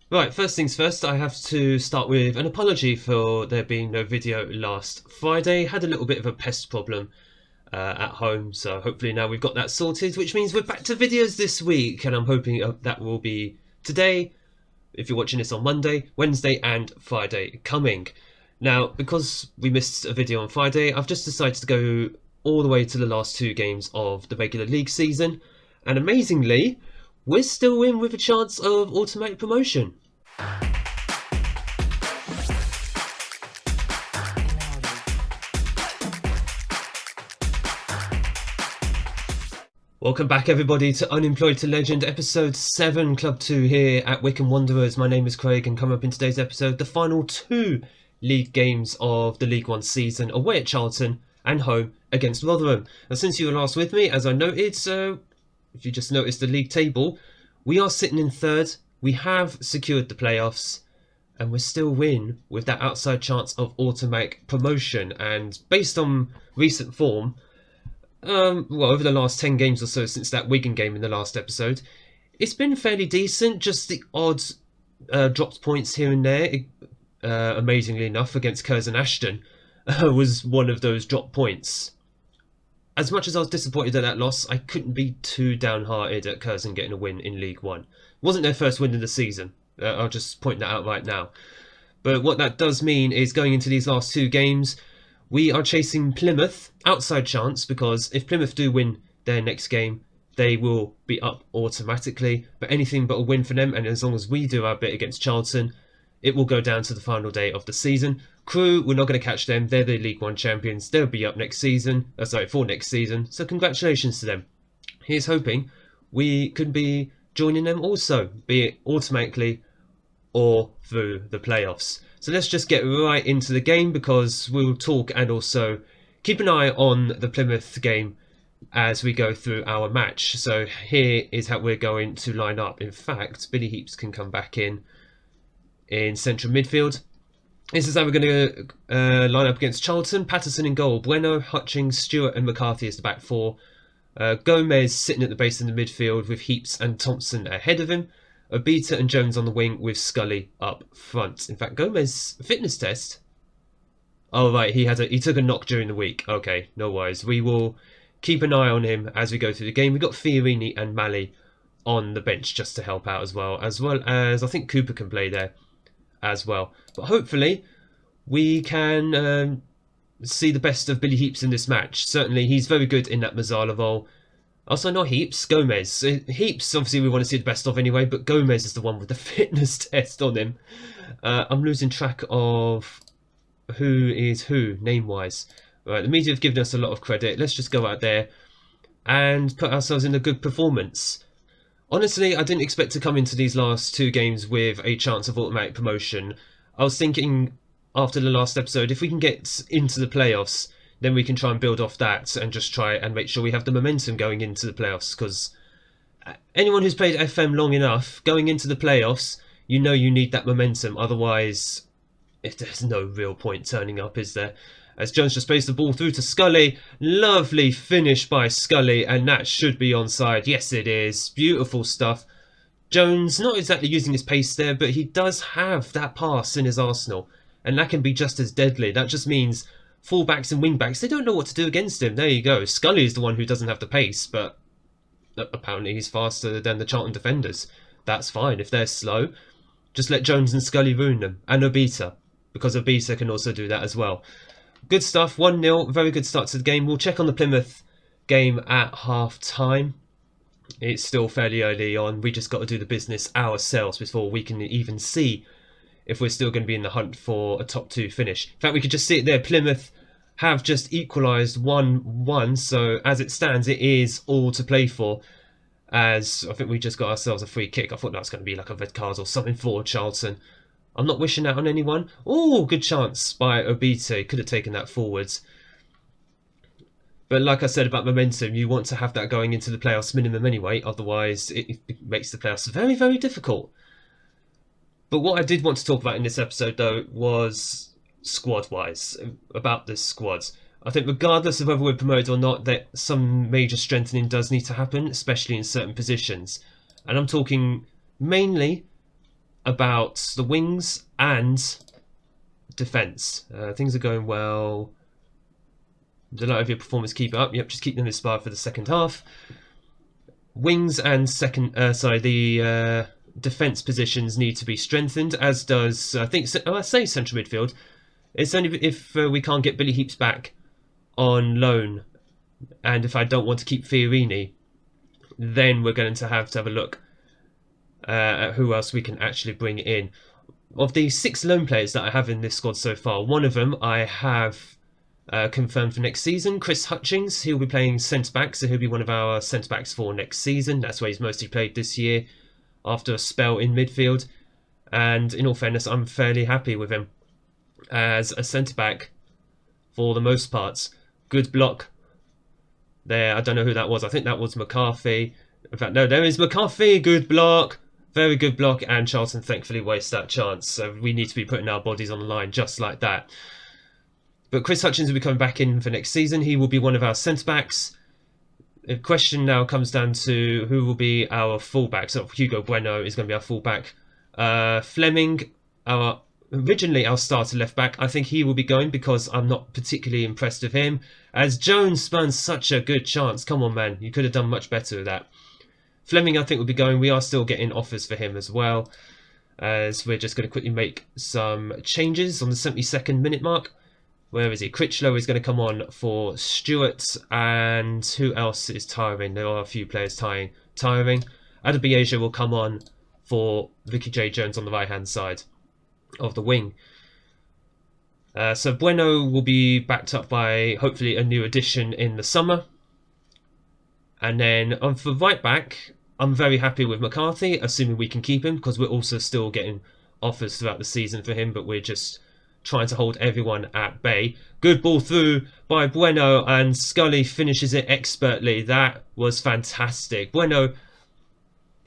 Right, first things first, I have to start with an apology for there being no video last Friday. Had a little bit of a pest problem at home, so hopefully now we've got that sorted, which means we're back to videos this week, and I'm hoping that will be today, if you're watching this on Monday, Wednesday and Friday coming. Now, because we missed a video on Friday, I've just decided to go all the way to the last two games of the regular league season, and amazingly, we're still in with a chance of automatic promotion. Welcome back everybody to Unemployed to Legend episode 7, Club 2 here at Wycombe Wanderers. My name is Craig and coming up in today's episode, the final two league games of the League 1 season, away at Charlton and home against Rotherham. And since you were last with me, as I noted, so if you just noticed the league table, we are sitting in third, we have secured the playoffs, and we're still win with that outside chance of automatic promotion. And based on recent form, over the last 10 games or so since that Wigan game in the last episode, it's been fairly decent, just the odd dropped points here and there. Amazingly enough, against Curzon Ashton was one of those drop points. As much as I was disappointed at that loss, I couldn't be too downhearted at Curzon getting a win in League 1. It wasn't their first win of the season, I'll just point that out right now. But what that does mean is going into these last two games, we are chasing Plymouth, outside chance, because if Plymouth do win their next game, they will be up automatically. But anything but a win for them, and as long as we do our bit against Charlton, it will go down to the final day of the season. Crew, we're not going to catch them. They're the League 1 champions. They'll be up next season. For next season. So congratulations to them. Here's hoping we could be joining them also, be it automatically or through the playoffs. So let's just get right into the game, because we'll talk and also keep an eye on the Plymouth game as we go through our match. So here is how we're going to line up. In fact, Billy Heaps can come back in central midfield. This is how we're going to line up against Charlton. Patterson in goal, Bueno, Hutchings, Stewart and McCarthy as the back four. Gomez sitting at the base in the midfield with Heaps and Thompson ahead of him. Obita and Jones on the wing with Scully up front. In fact, Gomez fitness test. Oh right, he took a knock during the week. Okay, no worries. We will keep an eye on him as we go through the game. We've got Fiorini and Malley on the bench just to help out as well as I think Cooper can play there as well. But hopefully we can see the best of Billy Heaps in this match. Certainly he's very good in that Mazzala role. Also, not Heaps, Gomez. Heaps, obviously, we want to see the best of anyway, but Gomez is the one with the fitness test on him. I'm losing track of who is who, name-wise. Right, the media have given us a lot of credit. Let's just go out there and put ourselves in a good performance. Honestly, I didn't expect to come into these last two games with a chance of automatic promotion. I was thinking, after the last episode, if we can get into the playoffs, then we can try and build off that and just try and make sure we have the momentum going into the playoffs. Because anyone who's played FM long enough, going into the playoffs, you know you need that momentum. Otherwise, if there's no real point turning up, is there? As Jones just plays the ball through to Scully. Lovely finish by Scully, and that should be onside. Yes, it is. Beautiful stuff. Jones, not exactly using his pace there, but he does have that pass in his arsenal. And that can be just as deadly. That just means fullbacks and wingbacks, they don't know what to do against him. There you go. Scully is the one who doesn't have the pace, but apparently he's faster than the Charlton defenders. That's fine. If they're slow, just let Jones and Scully ruin them. And Obita, because Obita can also do that as well. Good stuff. 1-0. Very good start to the game. We'll check on the Plymouth game at half-time. It's still fairly early on. We just got to do the business ourselves before we can even see if we're still going to be in the hunt for a top 2 finish. In fact, we could just see it there. Plymouth have just equalised 1-1, so as it stands, it is all to play for, as I think we just got ourselves a free kick. I thought that was going to be like a red card or something for Charlton. I'm not wishing that on anyone. Oh, good chance by Obita. Could have taken that forwards. But like I said about momentum, you want to have that going into the playoffs minimum anyway, otherwise it makes the playoffs very, very difficult. But what I did want to talk about in this episode, though, was squad-wise, about this squad. I think regardless of whether we're promoted or not, that some major strengthening does need to happen, especially in certain positions. And I'm talking mainly about the wings and defence. Things are going well. Delight of your performance, keep it up. Yep, just keep them inspired for the second half. Wings and the defence positions need to be strengthened, as does, I think, I say central midfield. It's only if we can't get Billy Heaps back on loan, and if I don't want to keep Fiorini, then we're going to have a look at who else we can actually bring in. Of the 6 loan players that I have in this squad so far, one of them I have confirmed for next season. Chris Hutchings, he'll be playing centre-back, so he'll be one of our centre-backs for next season. That's where he's mostly played this year, after a spell in midfield. And in all fairness, I'm fairly happy with him as a centre-back for the most part. Good block there. I don't know who that was. I think that was McCarthy. In fact, no, there is McCarthy. Good block. Very good block. And Charlton thankfully wastes that chance. So we need to be putting our bodies on the line just like that. But Chris Hutchins will be coming back in for next season. He will be one of our centre-backs. The question now comes down to who will be our full-back. So Hugo Bueno is going to be our full-back. Fleming, originally our starter left-back, I think he will be going because I'm not particularly impressed with him. As Jones spurned such a good chance. Come on, man. You could have done much better with that. Fleming, I think, will be going. We are still getting offers for him as well, as we're just going to quickly make some changes on the 72nd minute mark. Where is he? Critchlow is going to come on for Stewart, and who else is tiring? There are a few players tiring. Adebayo will come on for Vicky J. Jones on the right-hand side of the wing. So Bueno will be backed up by, hopefully, a new addition in the summer. And then for right-back, I'm very happy with McCarthy, assuming we can keep him, because we're also still getting offers throughout the season for him, but we're just trying to hold everyone at bay. Good ball through by Bueno, and Scully finishes it expertly. That was fantastic. Bueno,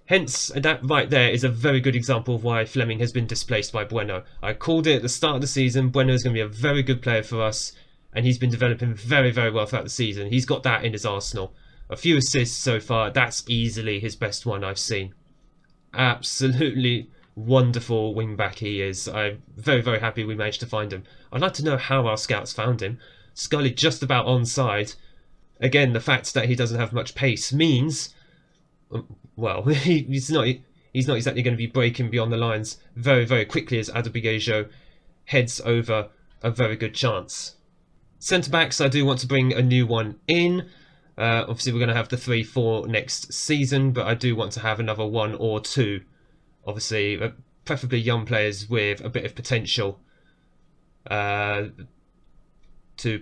hence, that right there is a very good example of why Fleming has been displaced by Bueno. I called it at the start of the season. Bueno is going to be a very good player for us, and he's been developing very, very well throughout the season. He's got that in his arsenal. A few assists so far. That's easily his best one I've seen. Absolutely wonderful wing back he is. I'm very, very happy we managed to find him. I'd like to know how our scouts found him. Scully just about onside. Again, the fact that he doesn't have much pace means, well, he's not exactly going to be breaking beyond the lines very, very quickly as Adebayo heads over a very good chance. Centre backs, I do want to bring a new one in. Obviously, we're going to have the 3-4 next season, but I do want to have another 1 or 2. Obviously, preferably young players with a bit of potential to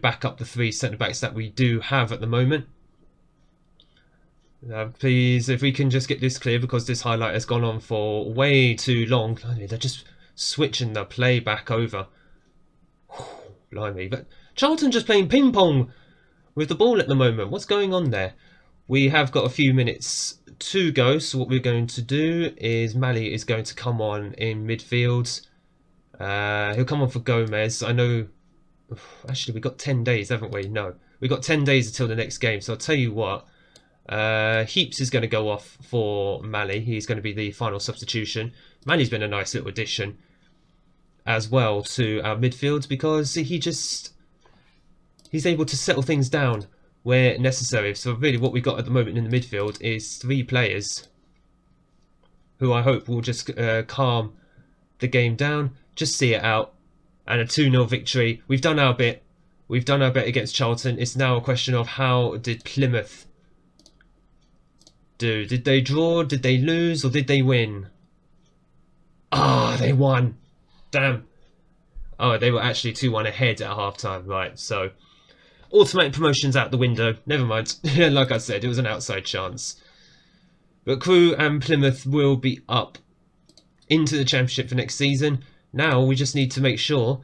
back up the 3 centre-backs that we do have at the moment. Please, if we can just get this clear, because this highlight has gone on for way too long. They're just switching the play back over. Blimey. But Charlton just playing ping-pong with the ball at the moment. What's going on there? We have got a few minutes to go, so what we're going to do is Mali is going to come on in midfield. He'll come on for Gomez. I know, actually, we've got 10 days, haven't we? No, we've got 10 days until the next game, so I'll tell you what. Heaps is going to go off for Mali. He's going to be the final substitution. Mali's been a nice little addition as well to our midfield, because he's able to settle things down where necessary. So really what we've got at the moment in the midfield is 3 players who I hope will just calm the game down, just see it out, and a 2-0 victory. We've done our bit. We've done our bit against Charlton. It's now a question of how did Plymouth do? Did they draw? Did they lose? Or did they win? Ah, they won. Damn. Oh, they were actually 2-1 ahead at half-time. Right, so automatic promotions out the window. Never mind. Like I said, it was an outside chance. But Crewe and Plymouth will be up into the Championship for next season. Now we just need to make sure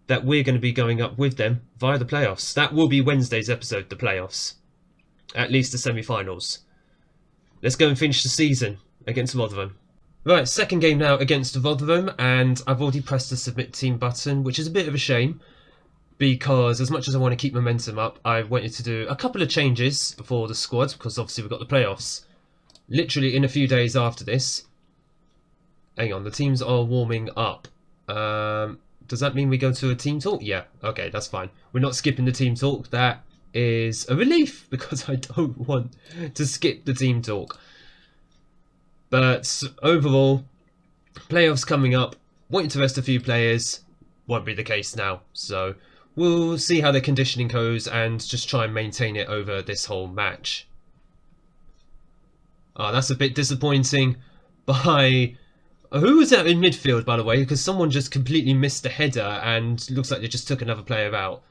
that we're going to be going up with them via the playoffs. That will be Wednesday's episode, the playoffs. At least the semi-finals. Let's go and finish the season against Rotherham. Right, second game now against Rotherham, and I've already pressed the submit team button, which is a bit of a shame, because as much as I want to keep momentum up, I wanted to do a couple of changes for the squad, because obviously we've got the playoffs literally in a few days after this. Hang on, the teams are warming up. Does that mean we go to a team talk? Yeah, okay, that's fine. We're not skipping the team talk. That is a relief because I don't want to skip the team talk. But overall, playoffs coming up. Wanting to rest a few players won't be the case now. So we'll see how the conditioning goes and just try and maintain it over this whole match. That's a bit disappointing by... Who was that in midfield, by the way? Because someone just completely missed the header and looks like they just took another player out.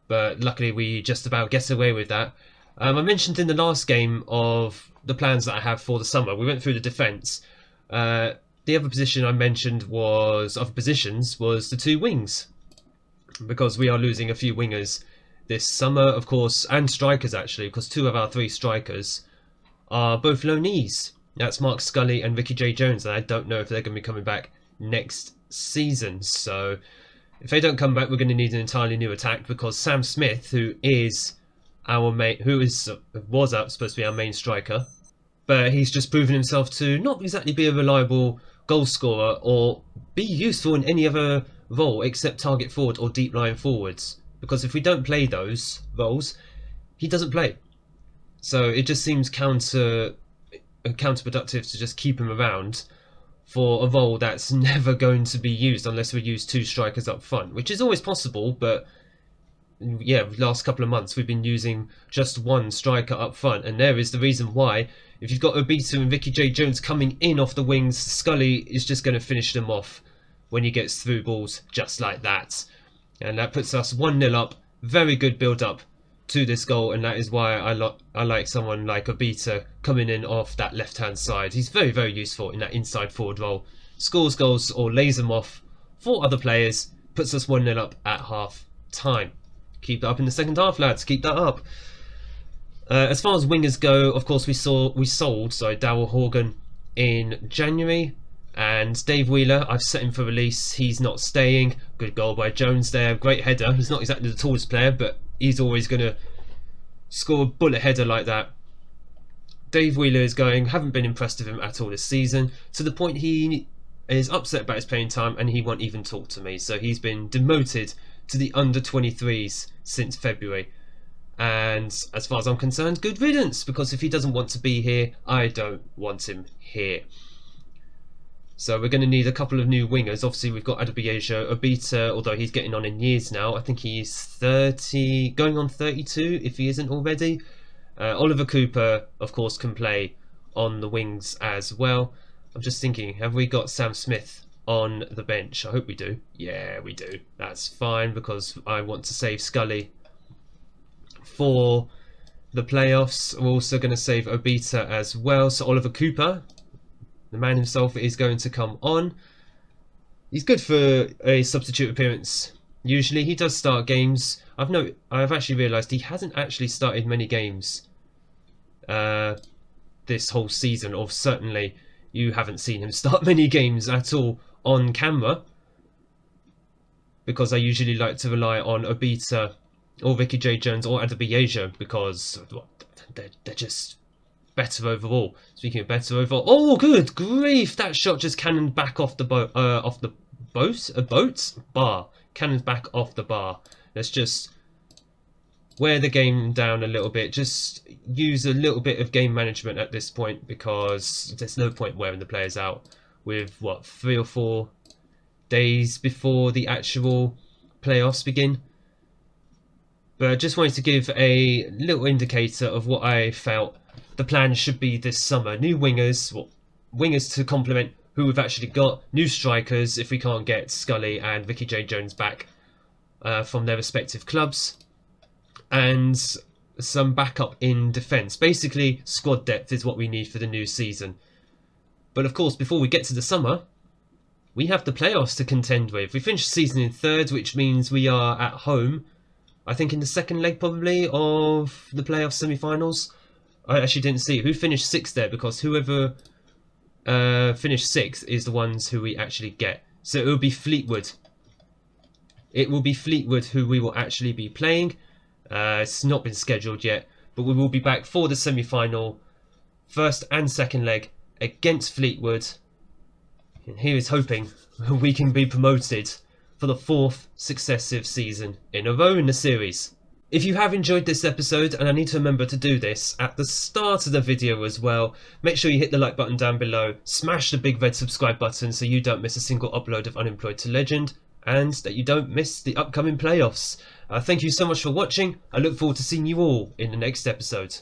But luckily we just about get away with that. I mentioned in the last game of the plans that I have for the summer. We went through the defence. The other position I mentioned was... Other positions was the two wings. Because we are losing a few wingers this summer, of course, and strikers actually, because 2 of our 3 strikers are both loanees. That's Mark Scully and Ricky J. Jones, and I don't know if they're going to be coming back next season. So if they don't come back, we're going to need an entirely new attack, because Sam Smith, who is our main, was supposed to be our main striker, but he's just proven himself to not exactly be a reliable goal scorer or be useful in any other role except target forward or deep line forwards. Because if we don't play those roles, he doesn't play. So it just seems counterproductive to just keep him around for a role that's never going to be used unless we use 2 strikers up front, which is always possible, but yeah, last couple of months we've been using just 1 striker up front, and there is the reason why. If you've got Obita and Ricky J. Jones coming in off the wings, Scully is just going to finish them off when he gets through balls just like that. And that puts us 1-0 up. Very good build-up to this goal, and that is why I like someone like Obita coming in off that left-hand side. He's very, very useful in that inside forward role. Scores goals or lays them off for other players. Puts us 1-0 up at half-time. Keep that up in the second half, lads. Keep that up. As far as wingers go, of course, we sold Darryl Horgan in January, and Dave Wheeler, I've set him for release. He's not staying. Good goal by Jones there. Great header. He's not exactly the tallest player, but he's always going to score a bullet header like that. Dave Wheeler is going. Haven't been impressed with him at all this season, to the point he is upset about his playing time and he won't even talk to me. So he's been demoted to the under-23s since February. And as far as I'm concerned, good riddance, because if he doesn't want to be here, I don't want him here. So we're going to need a couple of new wingers. Obviously, we've got Adebayo, Obita, although he's getting on in years now. I think he's 30, going on 32, if he isn't already. Oliver Cooper, of course, can play on the wings as well. I'm just thinking, have we got Sam Smith on the bench? I hope we do. Yeah, we do. That's fine, because I want to save Scully for the playoffs. We're also going to save Obita as well. So Oliver Cooper, the man himself, is going to come on. He's good for a substitute appearance. Usually he does start games. I've actually realised he hasn't actually started many games this whole season, or certainly you haven't seen him start many games at all on camera, because I usually like to rely on Obita or Ricky J. Jones or Adebayo, because they're just better overall. Speaking of better overall, oh good grief! That shot just cannoned back off the bar. Cannoned back off the bar. Let's just wear the game down a little bit. Just use a little bit of game management at this point, because there's no point wearing the players out with what, 3 or 4 days before the actual playoffs begin. But I just wanted to give a little indicator of what I felt the plan should be this summer. New wingers, wingers to complement who we've actually got. New strikers if we can't get Scully and Ricky J. Jones back from their respective clubs. And some backup in defence. Basically, squad depth is what we need for the new season. But of course, before we get to the summer, we have the playoffs to contend with. We finished the season in 3rd, which means we are at home, I think in the 2nd leg probably of the playoff semi-finals. I actually didn't see who finished 6th there, because whoever finished 6th is the ones who we actually get. So it will be Fleetwood. It will be Fleetwood who we will actually be playing. It's not been scheduled yet, but we will be back for the semi-final, 1st and 2nd leg against Fleetwood. And here is hoping we can be promoted for the 4th successive season in a row in the series. If you have enjoyed this episode, and I need to remember to do this at the start of the video as well, make sure you hit the like button down below, smash the big red subscribe button so you don't miss a single upload of Unemployed to Legend, and that you don't miss the upcoming playoffs. Thank you so much for watching. I look forward to seeing you all in the next episode.